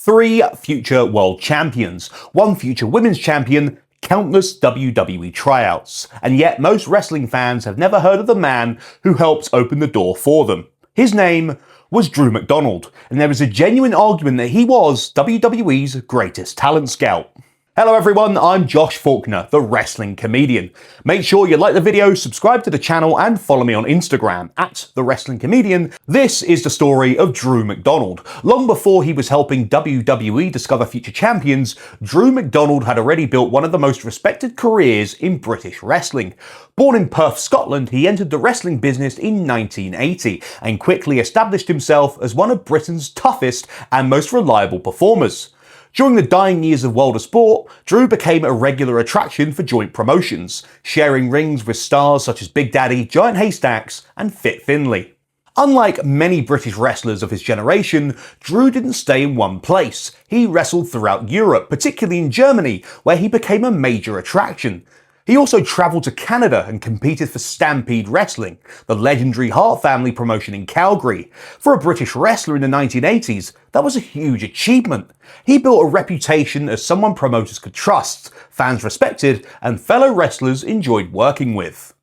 3 future world champions, 1 future women's champion, countless WWE tryouts. And yet most wrestling fans have never heard of the man who helped open the door for them. His name was Drew McDonald, and there is a genuine argument that he was WWE's greatest talent scout. Hello everyone, I'm Josh Faulkner, the wrestling comedian. Make sure you like the video, subscribe to the channel, and follow me on Instagram at the wrestling comedian. This is the story of Drew McDonald. Long before he was helping WWE discover future champions, Drew McDonald had already built one of the most respected careers in British wrestling. Born in Perth, Scotland, he entered the wrestling business in 1980 and quickly established himself as one of Britain's toughest and most reliable performers. During the dying years of World of Sport, Drew became a regular attraction for joint promotions, sharing rings with stars such as Big Daddy, Giant Haystacks, and Fit Finlay. Unlike many British wrestlers of his generation, Drew didn't stay in one place. He wrestled throughout Europe, particularly in Germany, where he became a major attraction. He also travelled to Canada and competed for Stampede Wrestling, the legendary Hart family promotion in Calgary. For a British wrestler in the 1980s, that was a huge achievement. He built a reputation as someone promoters could trust, fans respected, and fellow wrestlers enjoyed working with.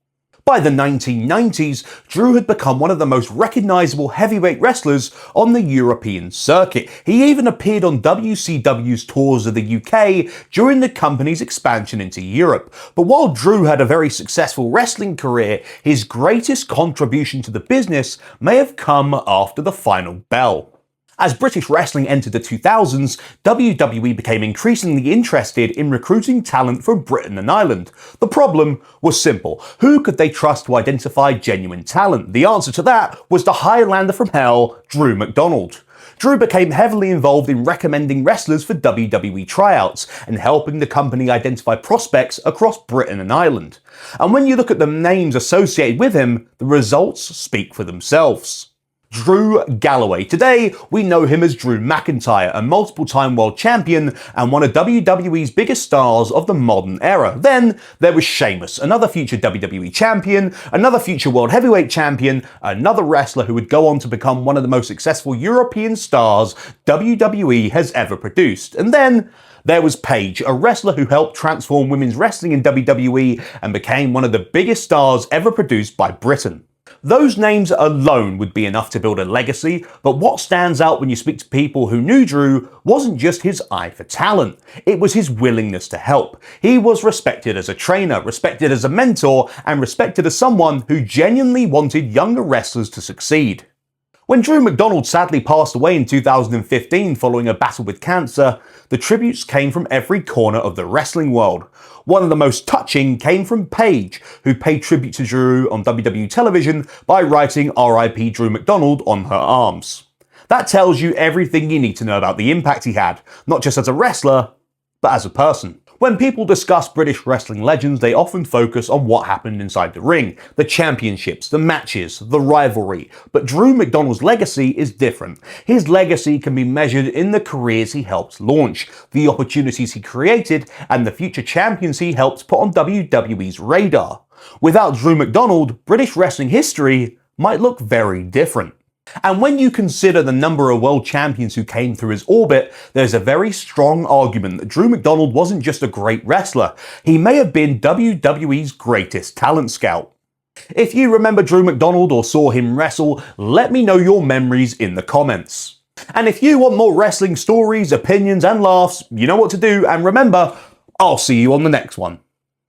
By the 1990s, Drew had become one of the most recognisable heavyweight wrestlers on the European circuit. He even appeared on WCW's tours of the UK during the company's expansion into Europe. But while Drew had a very successful wrestling career, his greatest contribution to the business may have come after the final bell. As British wrestling entered the 2000s, WWE became increasingly interested in recruiting talent from Britain and Ireland. The problem was simple. Who could they trust to identify genuine talent? The answer to that was the Highlander from hell, Drew McDonald. Drew became heavily involved in recommending wrestlers for WWE tryouts and helping the company identify prospects across Britain and Ireland. And when you look at the names associated with him, the results speak for themselves. Drew Galloway. Today, we know him as Drew McIntyre, a multiple-time world champion and one of WWE's biggest stars of the modern era. Then, there was Sheamus, another future WWE champion, another future world heavyweight champion, another wrestler who would go on to become one of the most successful European stars WWE has ever produced. And then, there was Paige, a wrestler who helped transform women's wrestling in WWE and became one of the biggest stars ever produced by Britain. Those names alone would be enough to build a legacy, but what stands out when you speak to people who knew Drew wasn't just his eye for talent, it was his willingness to help. He was respected as a trainer, respected as a mentor, and respected as someone who genuinely wanted younger wrestlers to succeed. When Drew McDonald sadly passed away in 2015 following a battle with cancer, the tributes came from every corner of the wrestling world. One of the most touching came from Paige, who paid tribute to Drew on WWE television by writing "R.I.P. Drew McDonald" on her arms. That tells you everything you need to know about the impact he had, not just as a wrestler, but as a person. When people discuss British wrestling legends, they often focus on what happened inside the ring, the championships, the matches, the rivalry. But Drew McDonald's legacy is different. His legacy can be measured in the careers he helped launch, the opportunities he created, and the future champions he helped put on WWE's radar. Without Drew McDonald, British wrestling history might look very different. And when you consider the number of world champions who came through his orbit, there's a very strong argument that Drew McDonald wasn't just a great wrestler, he may have been WWE's greatest talent scout. If you remember Drew McDonald or saw him wrestle, let me know your memories in the comments. And if you want more wrestling stories, opinions and laughs, you know what to do, and remember, I'll see you on the next one.